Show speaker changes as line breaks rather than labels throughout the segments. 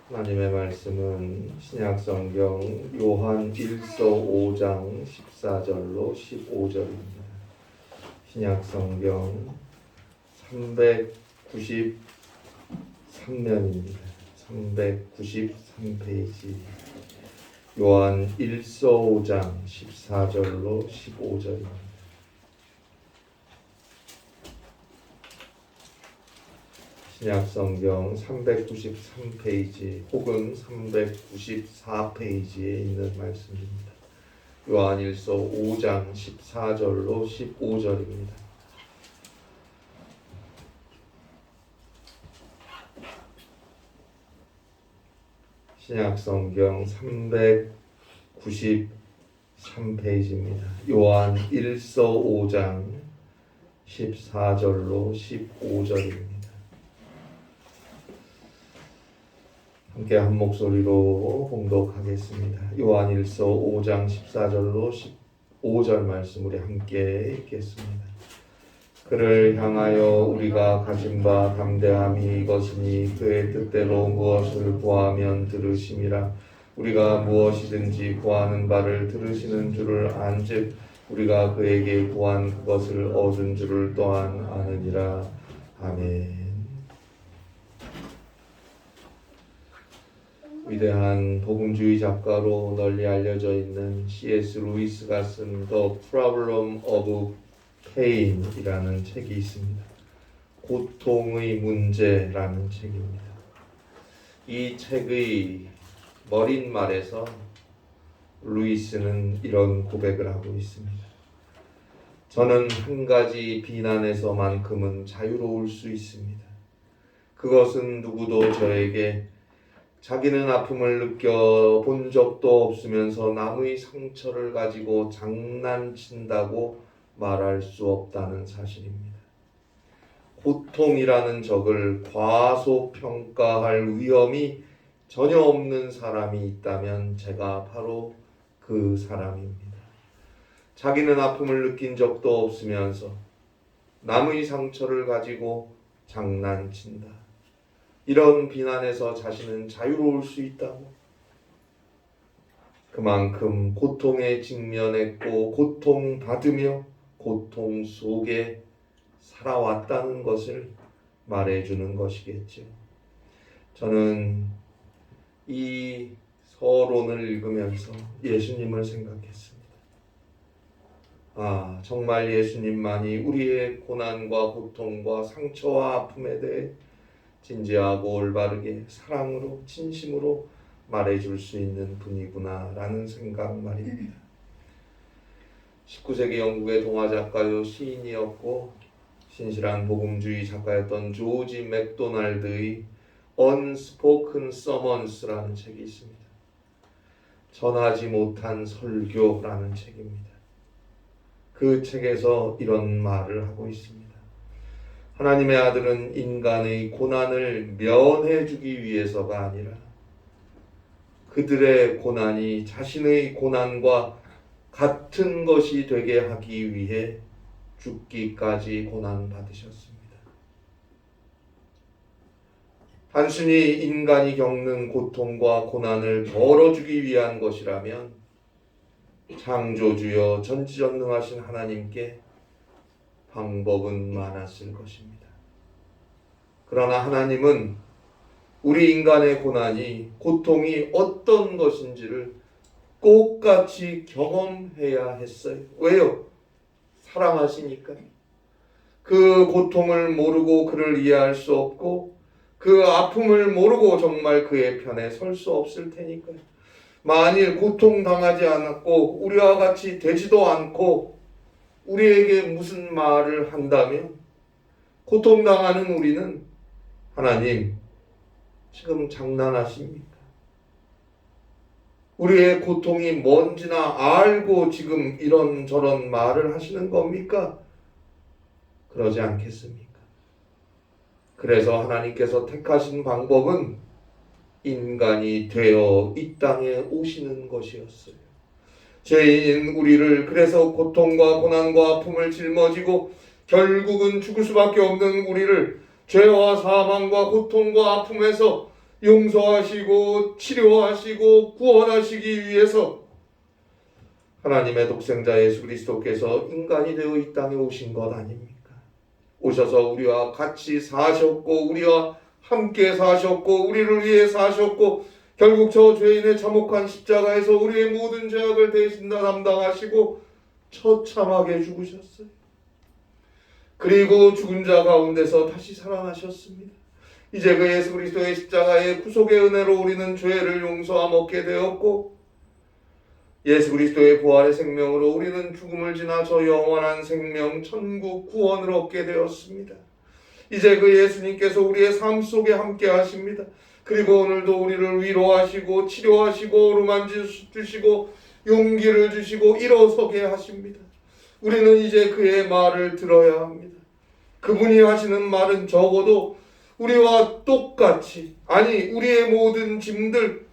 하나님의 말씀은 신약성경 요한 1서 5장 14절로 15절입니다. 신약성경 393면입니다. 393페이지 요한 1서 5장 14절로 15절입니다. 신약성경 393페이지 혹은 394페이지에 있는 말씀입니다. 요한일서 5장 14절로 15절입니다. 신약성경 393페이지입니다. 요한 1서 5장 14절로 15절입니다. 함께 한 목소리로 봉독하겠습니다. 요한일서 5장 14절로 15절 말씀 우리 함께 읽겠습니다. 그를 향하여 우리가 가진 바 담대함이 이것이니 그의 뜻대로 무엇을 구하면 들으심이라. 우리가 무엇이든지 구하는 바를 들으시는 줄을 안즉 우리가 그에게 구한 그것을 얻은 줄을 또한 아느니라. 아멘. 위대한 복음주의 작가로 널리 알려져 있는 C.S. 루이스가 쓴 The Problem of Pain이라는 책이 있습니다. 고통의 문제라는 책입니다. 이 책의 머릿말에서 루이스는 이런 고백을 하고 있습니다. 저는 한 가지 비난에서만큼은 자유로울 수 있습니다. 그것은 누구도 저에게 자기는 아픔을 느껴본 적도 없으면서 남의 상처를 가지고 장난친다고 말할 수 없다는 사실입니다. 고통이라는 적을 과소평가할 위험이 전혀 없는 사람이 있다면 제가 바로 그 사람입니다. 자기는 아픔을 느낀 적도 없으면서 남의 상처를 가지고 장난친다. 이런 비난에서 자신은 자유로울 수 있다고. 그만큼 고통에 직면했고 고통받으며 고통 속에 살아왔다는 것을 말해주는 것이겠죠. 저는 이 서론을 읽으면서 예수님을 생각했습니다. 정말 예수님만이 우리의 고난과 고통과 상처와 아픔에 대해 진지하고 올바르게 사랑으로 진심으로 말해줄 수 있는 분이구나 라는 생각 말입니다. 19세기 영국의 동화작가요 시인이었고 신실한 복음주의 작가였던 조지 맥도날드의 Unspoken Sermons라는 책이 있습니다. 전하지 못한 설교라는 책입니다. 그 책에서 이런 말을 하고 있습니다. 하나님의 아들은 인간의 고난을 면해주기 위해서가 아니라 그들의 고난이 자신의 고난과 같은 것이 되게 하기 위해 죽기까지 고난받으셨습니다. 단순히 인간이 겪는 고통과 고난을 덜어주기 위한 것이라면 창조주여 전지전능하신 하나님께 방법은 많았을 것입니다. 그러나 하나님은 우리 인간의 고난이 고통이 어떤 것인지를 똑같이 경험해야 했어요. 왜요? 사랑하시니까. 그 고통을 모르고 그를 이해할 수 없고 그 아픔을 모르고 정말 그의 편에 설 수 없을 테니까요. 만일 고통당하지 않았고 우리와 같이 되지도 않고 우리에게 무슨 말을 한다면 고통당하는 우리는 하나님 지금 장난하십니까? 우리의 고통이 뭔지나 알고 지금 이런저런 말을 하시는 겁니까? 그러지 않겠습니까? 그래서 하나님께서 택하신 방법은 인간이 되어 이 땅에 오시는 것이었어요. 죄인인 우리를 그래서 고통과 고난과 아픔을 짊어지고 결국은 죽을 수밖에 없는 우리를 죄와 사망과 고통과 아픔에서 용서하시고 치료하시고 구원하시기 위해서 하나님의 독생자 예수 그리스도께서 인간이 되어 이 땅에 오신 것 아닙니까? 오셔서 우리와 같이 사셨고 우리와 함께 사셨고 우리를 위해 사셨고 결국 저 죄인의 참혹한 십자가에서 우리의 모든 죄악을 대신 다 담당하시고 처참하게 죽으셨어요. 그리고 죽은 자 가운데서 다시 살아나셨습니다. 이제 그 예수 그리스도의 십자가의 구속의 은혜로 우리는 죄를 용서함 얻게 되었고 예수 그리스도의 부활의 생명으로 우리는 죽음을 지나 저 영원한 생명 천국 구원을 얻게 되었습니다. 이제 그 예수님께서 우리의 삶 속에 함께 하십니다. 그리고 오늘도 우리를 위로하시고 치료하시고 어루만져 주시고 용기를 주시고 일어서게 하십니다. 우리는 이제 그의 말을 들어야 합니다. 그분이 하시는 말은 적어도 우리와 똑같이, 아니 우리의 모든 짐들,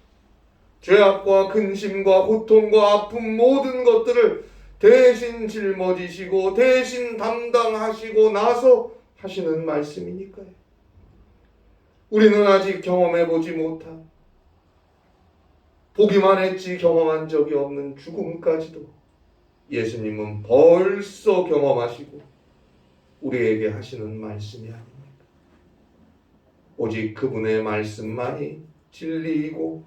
죄악과 근심과 고통과 아픔 모든 것들을 대신 짊어지시고 대신 담당하시고 나서 하시는 말씀이니까요. 우리는 아직 경험해보지 못한, 보기만 했지 경험한 적이 없는 죽음까지도 예수님은 벌써 경험하시고 우리에게 하시는 말씀이 아닙니다. 오직 그분의 말씀만이 진리이고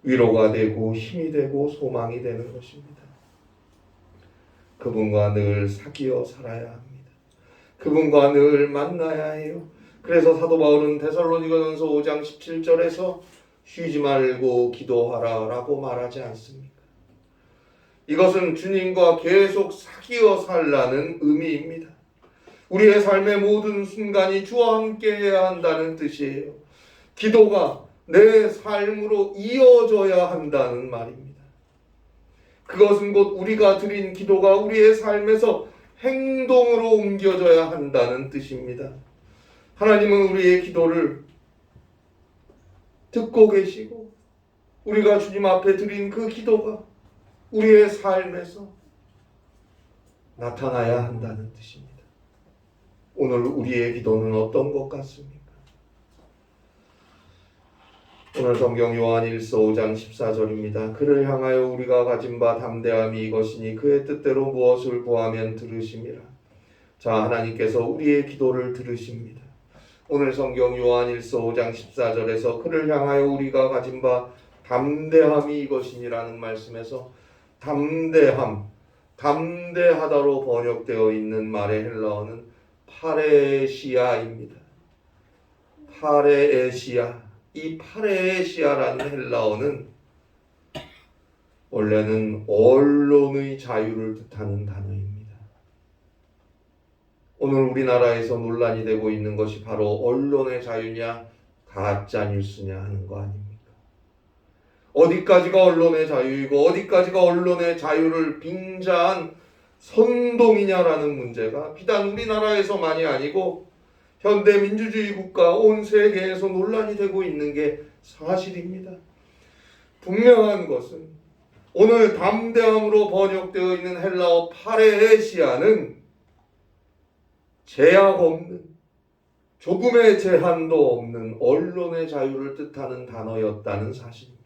위로가 되고 힘이 되고 소망이 되는 것입니다. 그분과 늘 사귀어 살아야 합니다. 그분과 늘 만나야 해요. 그래서 사도 바울은 데살로니가전서 5장 17절에서 쉬지 말고 기도하라 라고 말하지 않습니까? 이것은 주님과 계속 사귀어 살라는 의미입니다. 우리의 삶의 모든 순간이 주와 함께 해야 한다는 뜻이에요. 기도가 내 삶으로 이어져야 한다는 말입니다. 그것은 곧 우리가 드린 기도가 우리의 삶에서 행동으로 옮겨져야 한다는 뜻입니다. 하나님은 우리의 기도를 듣고 계시고 우리가 주님 앞에 드린 그 기도가 우리의 삶에서 나타나야 한다는 뜻입니다. 오늘 우리의 기도는 어떤 것 같습니까? 오늘 성경 요한 1서 5장 14절입니다. 그를 향하여 우리가 가진 바 담대함이 이것이니 그의 뜻대로 무엇을 구하면 들으심이라. 자, 하나님께서 우리의 기도를 들으십니다. 오늘 성경 요한 1서 5장 14절에서 그를 향하여 우리가 가진 바 담대함이 이것이니라는 말씀에서 담대함, 담대하다로 번역되어 있는 말의 헬라어는 파레시아입니다. 파레시아. 이 파레시아라는 헬라어는 원래는 언론의 자유를 뜻하는 단어입니다. 오늘 우리나라에서 논란이 되고 있는 것이 바로 언론의 자유냐 가짜 뉴스냐 하는 거 아닙니까? 어디까지가 언론의 자유이고 어디까지가 언론의 자유를 빙자한 선동이냐라는 문제가 비단 우리나라에서만이 아니고 현대 민주주의 국가 온 세계에서 논란이 되고 있는 게 사실입니다. 분명한 것은 오늘 담대함으로 번역되어 있는 헬라어 파레시아는 제약 없는, 조금의 제한도 없는 언론의 자유를 뜻하는 단어였다는 사실입니다.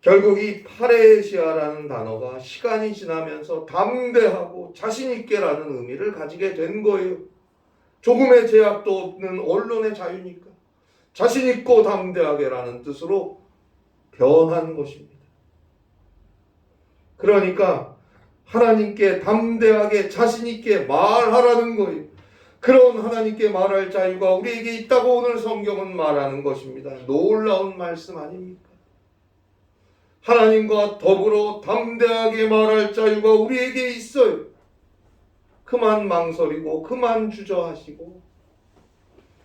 결국 이 파레시아라는 단어가 시간이 지나면서 담대하고 자신있게라는 의미를 가지게 된 거예요. 조금의 제약도 없는 언론의 자유니까 자신있고 담대하게라는 뜻으로 변한 것입니다. 그러니까 하나님께 담대하게 자신있게 말하라는 거예요. 그런 하나님께 말할 자유가 우리에게 있다고 오늘 성경은 말하는 것입니다. 놀라운 말씀 아닙니까? 하나님과 더불어 담대하게 말할 자유가 우리에게 있어요. 그만 망설이고 그만 주저하시고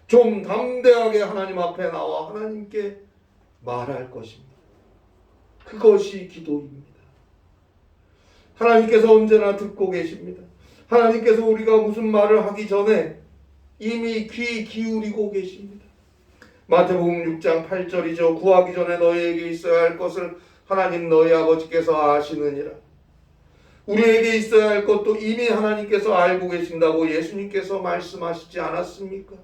좀 담대하게 하나님 앞에 나와 하나님께 말할 것입니다. 그것이 기도입니다. 하나님께서 언제나 듣고 계십니다. 하나님께서 우리가 무슨 말을 하기 전에 이미 귀 기울이고 계십니다. 마태복음 6장 8절이죠. 구하기 전에 너희에게 있어야 할 것을 하나님 너희 아버지께서 아시느니라. 우리에게 있어야 할 것도 이미 하나님께서 알고 계신다고 예수님께서 말씀하시지 않았습니까?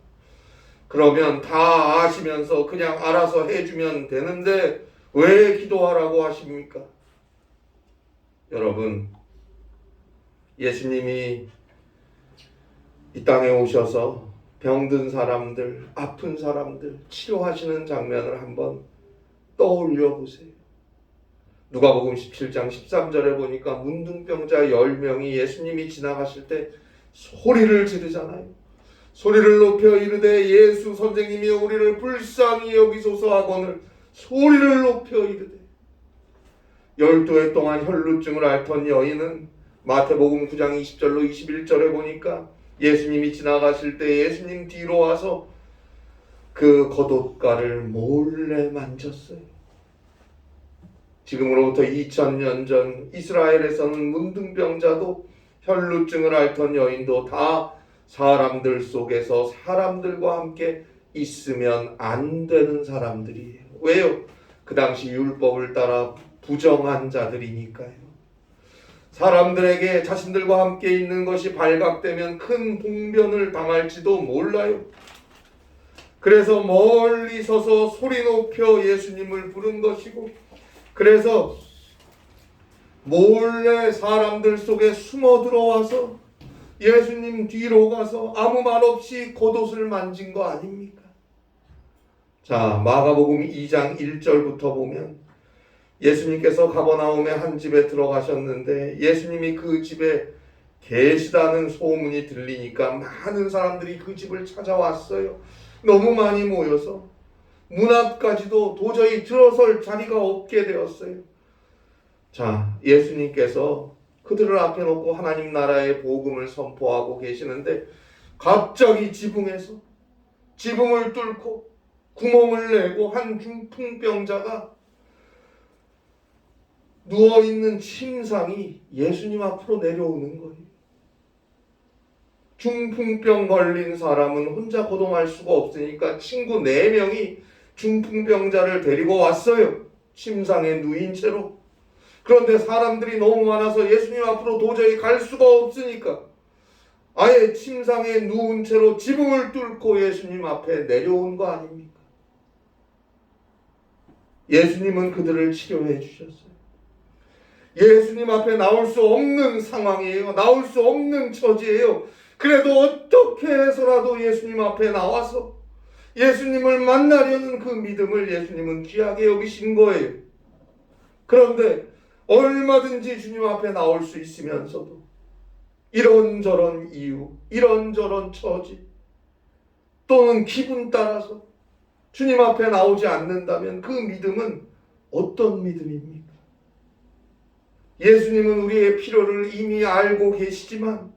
그러면 다 아시면서 그냥 알아서 해주면 되는데 왜 기도하라고 하십니까? 여러분, 예수님이 이 땅에 오셔서 병든 사람들, 아픈 사람들 치료하시는 장면을 한번 떠올려 보세요. 누가복음 17장 13절에 보니까 문둥병자 10명이 예수님이 지나가실 때 소리를 지르잖아요. 소리를 높여 이르되 예수 선생님이 우리를 불쌍히 여기소서 하거늘 소리를 높여 이르되 12해 동안 혈루증을 앓던 여인은 마태복음 9장 20절로 21절에 보니까 예수님이 지나가실 때 예수님 뒤로 와서 그 겉옷가를 몰래 만졌어요. 지금으로부터 2000년 전 이스라엘에서는 문둥병자도 혈루증을 앓던 여인도 다 사람들 속에서 사람들과 함께 있으면 안 되는 사람들이에요. 왜요? 그 당시 율법을 따라 부정한 자들이니까요. 사람들에게 자신들과 함께 있는 것이 발각되면 큰 봉변을 당할지도 몰라요. 그래서 멀리 서서 소리 높여 예수님을 부른 것이고, 그래서 몰래 사람들 속에 숨어 들어와서 예수님 뒤로 가서 아무 말 없이 겉옷을 만진 거 아닙니까? 자, 마가복음 2장 1절부터 보면 예수님께서 가버나움의 한 집에 들어가셨는데 예수님이 그 집에 계시다는 소문이 들리니까 많은 사람들이 그 집을 찾아왔어요. 너무 많이 모여서 문 앞까지도 도저히 들어설 자리가 없게 되었어요. 자, 예수님께서 그들을 앞에 놓고 하나님 나라의 복음을 선포하고 계시는데 갑자기 지붕에서 지붕을 뚫고 구멍을 내고 한 중풍병자가 누워있는 침상이 예수님 앞으로 내려오는 거예요. 중풍병 걸린 사람은 혼자 거동할 수가 없으니까 친구 4명이 중풍병자를 데리고 왔어요. 침상에 누인 채로. 그런데 사람들이 너무 많아서 예수님 앞으로 도저히 갈 수가 없으니까 아예 침상에 누운 채로 지붕을 뚫고 예수님 앞에 내려온 거 아닙니까? 예수님은 그들을 치료해 주셨어요. 예수님 앞에 나올 수 없는 상황이에요. 나올 수 없는 처지예요. 그래도 어떻게 해서라도 예수님 앞에 나와서 예수님을 만나려는 그 믿음을 예수님은 귀하게 여기신 거예요. 그런데 얼마든지 주님 앞에 나올 수 있으면서도 이런저런 이유, 이런저런 처지 또는 기분 따라서 주님 앞에 나오지 않는다면 그 믿음은 어떤 믿음입니까? 예수님은 우리의 필요를 이미 알고 계시지만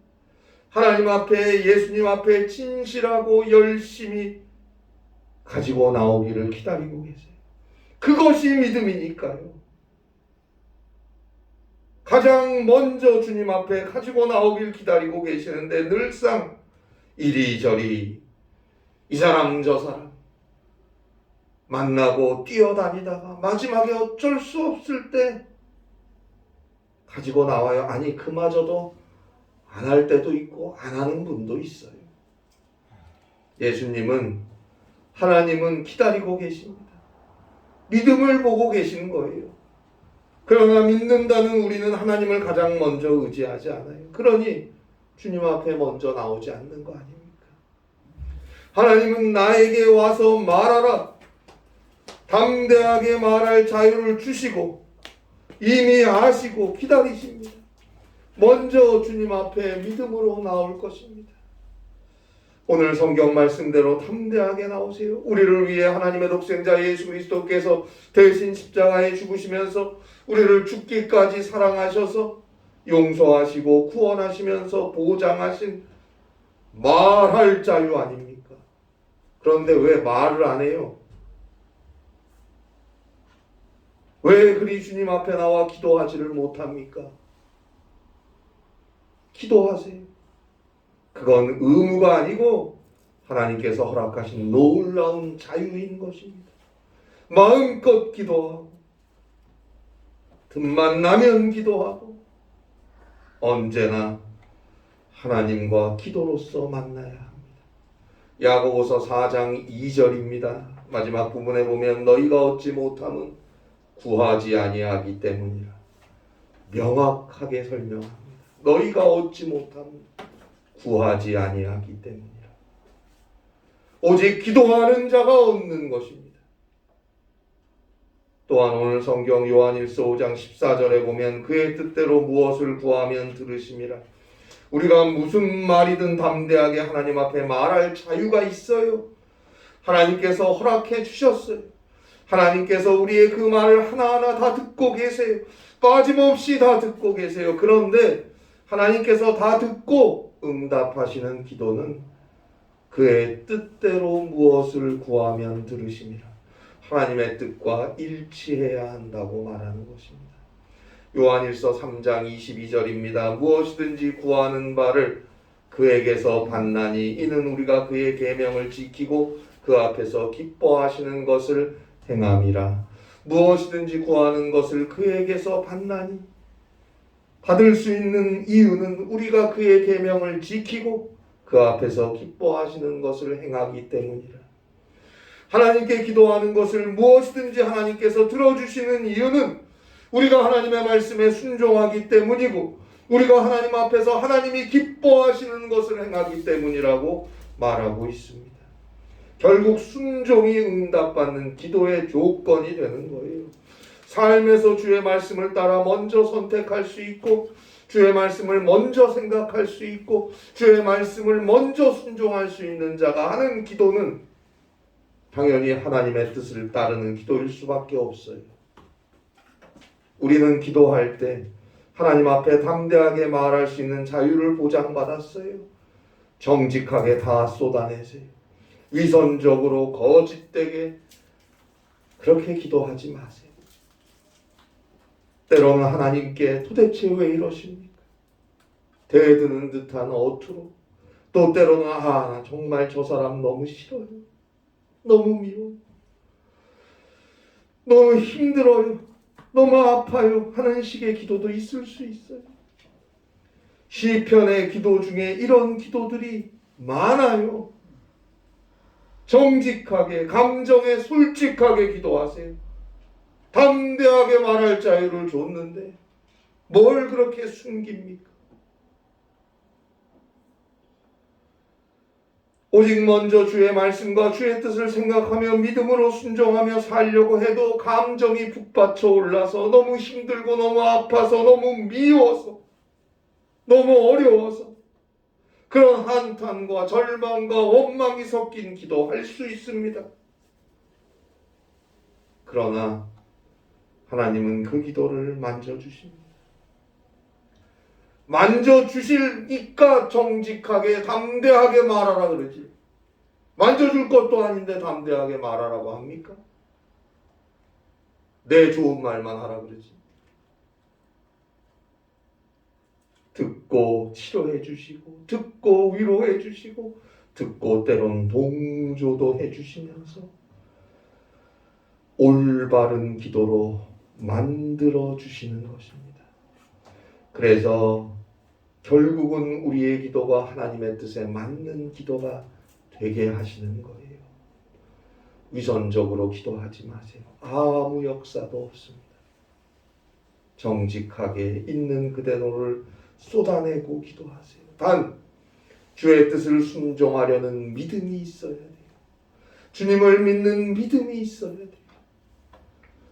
하나님 앞에, 예수님 앞에 진실하고 열심히 가지고 나오기를 기다리고 계세요. 그것이 믿음이니까요. 가장 먼저 주님 앞에 가지고 나오길 기다리고 계시는데 늘상 이리저리 이 사람 저 사람 만나고 뛰어다니다가 마지막에 어쩔 수 없을 때 가지고 나와요. 아니 그마저도 안 할 때도 있고 안 하는 분도 있어요. 예수님은, 하나님은 기다리고 계십니다. 믿음을 보고 계신 거예요. 그러나 믿는다는 우리는 하나님을 가장 먼저 의지하지 않아요. 그러니 주님 앞에 먼저 나오지 않는 거 아닙니까? 하나님은 나에게 와서 말하라, 담대하게 말할 자유를 주시고 이미 아시고 기다리십니다. 먼저 주님 앞에 믿음으로 나올 것입니다. 오늘 성경 말씀대로 담대하게 나오세요. 우리를 위해 하나님의 독생자 예수 그리스도께서 대신 십자가에 죽으시면서 우리를 죽기까지 사랑하셔서 용서하시고 구원하시면서 보장하신 말할 자유 아닙니까? 그런데 왜 말을 안 해요? 왜 그리 주님 앞에 나와 기도하지를 못합니까? 기도하세요. 그건 의무가 아니고 하나님께서 허락하신 놀라운 자유인 것입니다. 마음껏 기도하고 틈만 나면 기도하고 언제나 하나님과 기도로서 만나야 합니다. 야고보서 4장 2절입니다. 마지막 부분에 보면 너희가 얻지 못함은 구하지 아니하기 때문이라. 명확하게 설명합니다. 너희가 얻지 못함은 구하지 아니하기 때문이라. 오직 기도하는 자가 얻는 것입니다. 또한 오늘 성경 요한일서 5장 14절에 보면 그의 뜻대로 무엇을 구하면 들으심이라. 우리가 무슨 말이든 담대하게 하나님 앞에 말할 자유가 있어요. 하나님께서 허락해 주셨어요. 하나님께서 우리의 그 말을 하나하나 다 듣고 계세요. 빠짐없이 다 듣고 계세요. 그런데 하나님께서 다 듣고 응답하시는 기도는 그의 뜻대로 무엇을 구하면 들으심이라. 하나님의 뜻과 일치해야 한다고 말하는 것입니다. 요한일서 3장 22절입니다. 무엇이든지 구하는 바를 그에게서 받나니 이는 우리가 그의 계명을 지키고 그 앞에서 기뻐하시는 것을 행함이라. 무엇이든지 구하는 것을 그에게서 받나니, 받을 수 있는 이유는 우리가 그의 계명을 지키고 그 앞에서 기뻐하시는 것을 행하기 때문이라. 하나님께 기도하는 것을 무엇이든지 하나님께서 들어주시는 이유는 우리가 하나님의 말씀에 순종하기 때문이고 우리가 하나님 앞에서 하나님이 기뻐하시는 것을 행하기 때문이라고 말하고 있습니다. 결국 순종이 응답받는 기도의 조건이 되는 거예요. 삶에서 주의 말씀을 따라 먼저 선택할 수 있고 주의 말씀을 먼저 생각할 수 있고 주의 말씀을 먼저 순종할 수 있는 자가 하는 기도는 당연히 하나님의 뜻을 따르는 기도일 수밖에 없어요. 우리는 기도할 때 하나님 앞에 담대하게 말할 수 있는 자유를 보장받았어요. 정직하게 다 쏟아내세요. 위선적으로 거짓되게 그렇게 기도하지 마세요. 때로는 하나님께 도대체 왜 이러십니까? 대드는 듯한 어투로, 또 때로는 나 정말 저 사람 너무 싫어요. 너무 미워. 너무 힘들어요. 너무 아파요. 하는 식의 기도도 있을 수 있어요. 시편의 기도 중에 이런 기도들이 많아요. 정직하게, 감정에 솔직하게 기도하세요. 담대하게 말할 자유를 줬는데 뭘 그렇게 숨깁니까? 오직 먼저 주의 말씀과 주의 뜻을 생각하며 믿음으로 순종하며 살려고 해도 감정이 북받쳐 올라서 너무 힘들고 너무 아파서 너무 미워서 너무 어려워서 그런 한탄과 절망과 원망이 섞인 기도할 수 있습니다. 그러나 하나님은 그 기도를 만져주십니다. 만져주시니까 정직하게 담대하게 말하라 그러지. 만져줄 것도 아닌데 담대하게 말하라고 합니까? 내 좋은 말만 하라 그러지. 듣고 치료해 주시고 듣고 위로해 주시고 듣고 때론 동조도 해 주시면서 올바른 기도로 만들어 주시는 것입니다. 그래서 결국은 우리의 기도가 하나님의 뜻에 맞는 기도가 되게 하시는 거예요. 위선적으로 기도하지 마세요. 아무 역사도 없습니다. 정직하게 있는 그대로를 쏟아내고 기도하세요. 단 주의 뜻을 순종하려는 믿음이 있어야 돼요. 주님을 믿는 믿음이 있어야 돼요.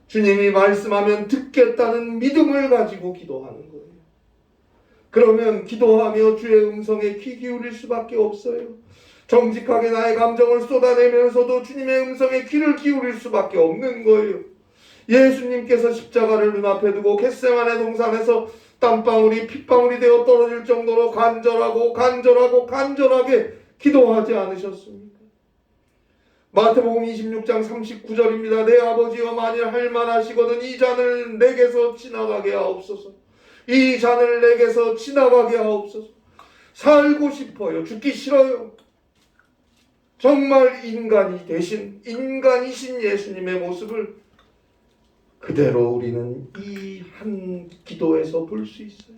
주님이 말씀하면 듣겠다는 믿음을 가지고 기도하는 거예요. 그러면 기도하며 주의 음성에 귀 기울일 수밖에 없어요. 정직하게 나의 감정을 쏟아내면서도 주님의 음성에 귀를 기울일 수밖에 없는 거예요. 예수님께서 십자가를 눈앞에 두고 겟세마네 동산에서 땀방울이 핏방울이 되어 떨어질 정도로 간절하게 기도하지 않으셨습니까? 마태복음 26장 39절입니다. 내 아버지여 만일 할만하시거든 이 잔을 내게서 지나가게 하옵소서. 이 잔을 내게서 지나가게 하옵소서. 살고 싶어요. 죽기 싫어요. 정말 인간이 되신 인간이신 예수님의 모습을 그대로 우리는 이 한 기도에서 볼 수 있어요.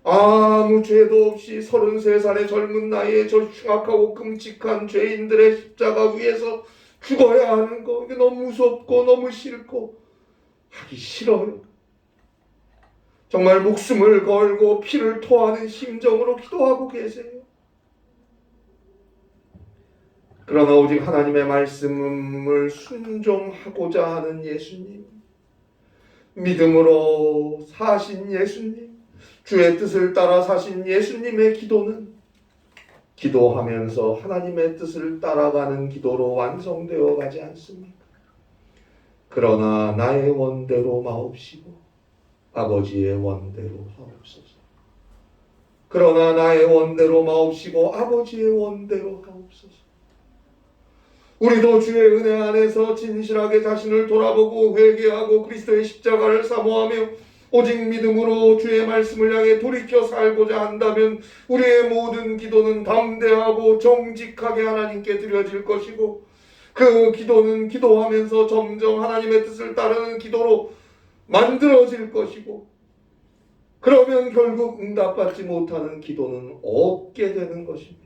아무 죄도 없이 33살의 젊은 나이에 저 흉악하고 끔찍한 죄인들의 십자가 위에서 죽어야 하는 거, 이게 너무 무섭고 너무 싫고 하기 싫어요. 정말 목숨을 걸고 피를 토하는 심정으로 기도하고 계세요. 그러나 오직 하나님의 말씀을 순종하고자 하는 예수님, 믿음으로 사신 예수님, 주의 뜻을 따라 사신 예수님의 기도는 기도하면서 하나님의 뜻을 따라가는 기도로 완성되어 가지 않습니까? 그러나 나의 원대로 마옵시고 아버지의 원대로 하옵소서. 그러나 나의 원대로 마옵시고 아버지의 원대로 하옵소서. 우리도 주의 은혜 안에서 진실하게 자신을 돌아보고 회개하고 그리스도의 십자가를 사모하며 오직 믿음으로 주의 말씀을 향해 돌이켜 살고자 한다면 우리의 모든 기도는 담대하고 정직하게 하나님께 드려질 것이고, 그 기도는 기도하면서 점점 하나님의 뜻을 따르는 기도로 만들어질 것이고, 그러면 결국 응답받지 못하는 기도는 없게 되는 것입니다.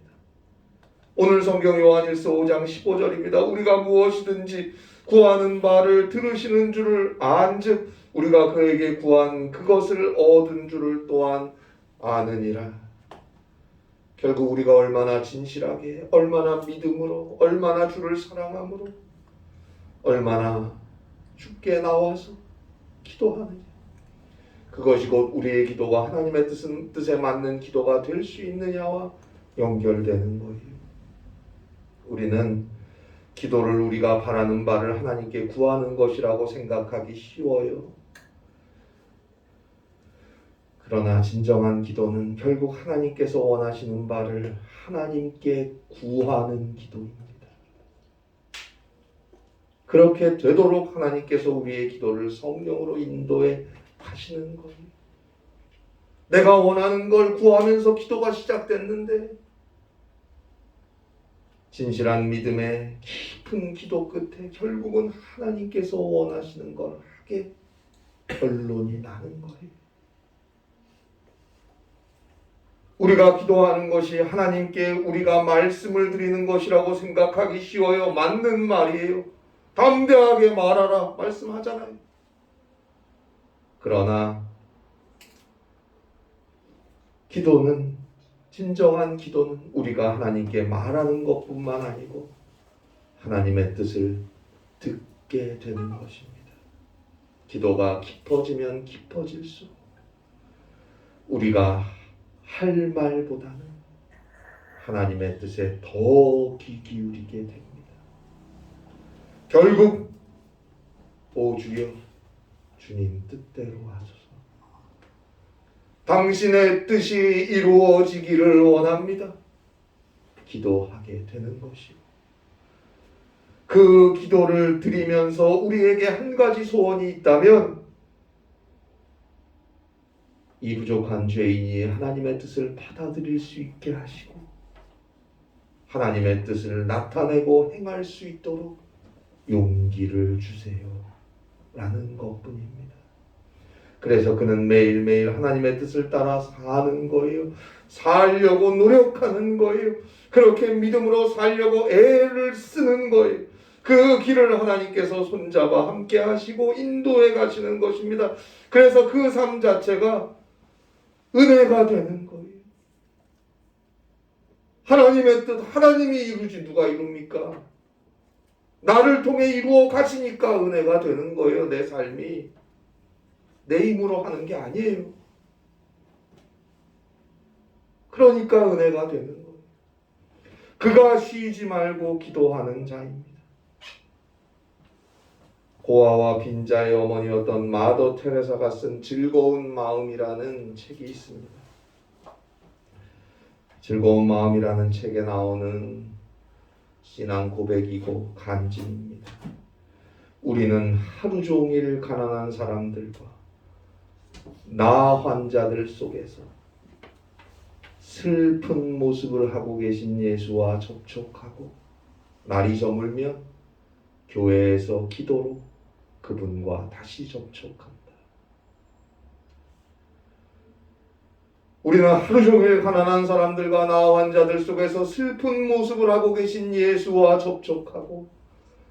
오늘 성경 요한일서 5장 15절입니다. 우리가 무엇이든지 구하는 바를 들으시는 줄을 안즉 우리가 그에게 구한 그것을 얻은 줄을 또한 아느니라. 결국 우리가 얼마나 진실하게, 얼마나 믿음으로, 얼마나 주를 사랑함으로, 얼마나 주께 나와서 기도하느냐, 그것이 곧 우리의 기도가 하나님의 뜻에 맞는 기도가 될 수 있느냐와 연결되는 거예요. 우리는 기도를 우리가 바라는 바를 하나님께 구하는 것이라고 생각하기 쉬워요. 그러나 진정한 기도는 결국 하나님께서 원하시는 바를 하나님께 구하는 기도입니다. 그렇게 되도록 하나님께서 우리의 기도를 성령으로 인도해 하시는 거예요. 내가 원하는 걸 구하면서 기도가 시작됐는데 진실한 믿음의 깊은 기도 끝에 결국은 하나님께서 원하시는 걸 하게 결론이 나는 거예요. 우리가 기도하는 것이 하나님께 우리가 말씀을 드리는 것이라고 생각하기 쉬워요. 맞는 말이에요. 담대하게 말하라 말씀하잖아요. 그러나 기도는, 진정한 기도는 우리가 하나님께 말하는 것뿐만 아니고 하나님의 뜻을 듣게 되는 것입니다. 기도가 깊어지면 깊어질수록 우리가 할 말보다는 하나님의 뜻에 더 귀 기울이게 됩니다. 결국 오 주여 주님 뜻대로 하소서. 당신의 뜻이 이루어지기를 원합니다. 기도하게 되는 것이고, 그 기도를 드리면서 우리에게 한 가지 소원이 있다면 이 부족한 죄인이 하나님의 뜻을 받아들일 수 있게 하시고 하나님의 뜻을 나타내고 행할 수 있도록 용기를 주세요 라는 것뿐입니다. 그래서 그는 매일매일 하나님의 뜻을 따라 사는 거예요. 살려고 노력하는 거예요. 그렇게 믿음으로 살려고 애를 쓰는 거예요. 그 길을 하나님께서 손잡아 함께 하시고 인도해 가시는 것입니다. 그래서 그 삶 자체가 은혜가 되는 거예요. 하나님의 뜻, 하나님이 이루지 누가 이룹니까? 나를 통해 이루어 가시니까 은혜가 되는 거예요. 내 삶이 내 힘으로 하는 게 아니에요. 그러니까 은혜가 되는 거예요. 그가 쉬지 말고 기도하는 자입니다. 고아와 빈자의 어머니였던 마더 테레사가 쓴 즐거운 마음이라는 책이 있습니다. 즐거운 마음이라는 책에 나오는 신앙 고백이고 간증입니다. 우리는 하루 종일 가난한 사람들과 나 환자들 속에서 슬픈 모습을 하고 계신 예수와 접촉하고 날이 저물면 교회에서 기도로 그분과 다시 접촉한다. 우리는 하루 종일 가난한 사람들과 나 환자들 속에서 슬픈 모습을 하고 계신 예수와 접촉하고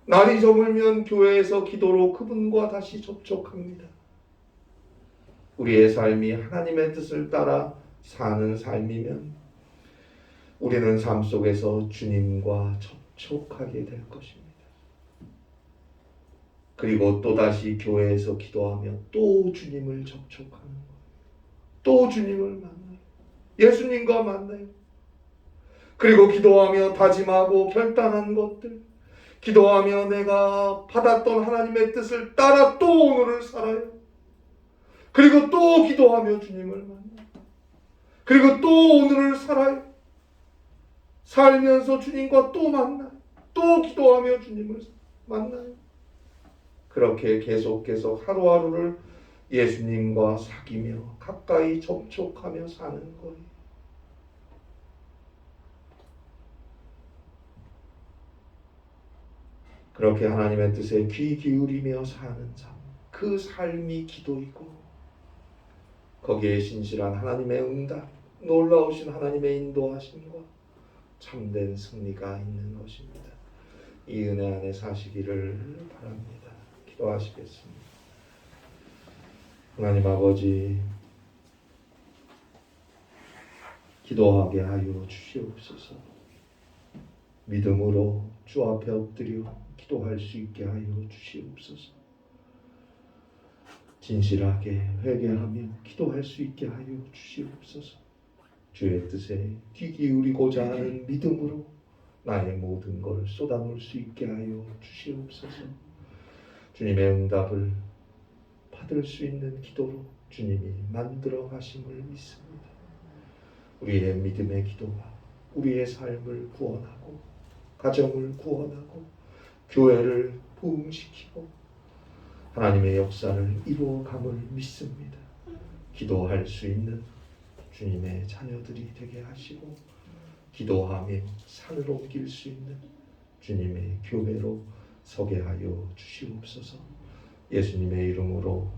날이 저물면 교회에서 기도로 그분과 다시 접촉합니다. 우리의 삶이 하나님의 뜻을 따라 사는 삶이면 우리는 삶 속에서 주님과 접촉하게 될 것입니다. 그리고 또다시 교회에서 기도하며 또 주님을 접촉하는 거예요. 또 주님을 만나요. 예수님과 만나요. 그리고 기도하며 다짐하고 결단한 것들, 기도하며 내가 받았던 하나님의 뜻을 따라 또 오늘을 살아요. 그리고 또 기도하며 주님을 만나요. 그리고 또 오늘을 살아요. 살면서 주님과 또 만나요. 또 기도하며 주님을 만나요. 그렇게 계속 하루하루를 예수님과 사귀며 가까이 접촉하며 사는 거예요. 그렇게 하나님의 뜻에 귀 기울이며 사는 삶, 그 삶이 기도이고 거기에 신실한 하나님의 응답, 놀라우신 하나님의 인도하심과 참된 승리가 있는 것입니다. 이 은혜 안에 사시기를 바랍니다. 기도하시겠습니다. 하나님 아버지, 기도하게 하여 주시옵소서. 믿음으로 주 앞에 엎드려 기도할 수 있게 하여 주시옵소서. 진실하게 회개하며 기도할 수 있게 하여 주시옵소서. 주의 뜻에 귀 기울이고자 하는 믿음으로 나의 모든 걸 쏟아놓을 수 있게 하여 주시옵소서. 주님의 응답을 받을 수 있는 기도로 주님이 만들어 가심을 믿습니다. 우리의 믿음의 기도가 우리의 삶을 구원하고 가정을 구원하고 교회를 부흥시키고 하나님의 역사를 이루어감을 믿습니다. 기도할 수 있는 주님의 자녀들이 되게 하시고 기도하며 산을 옮길 수 있는 주님의 교회로 서게 하여 주시옵소서. 예수님의 이름으로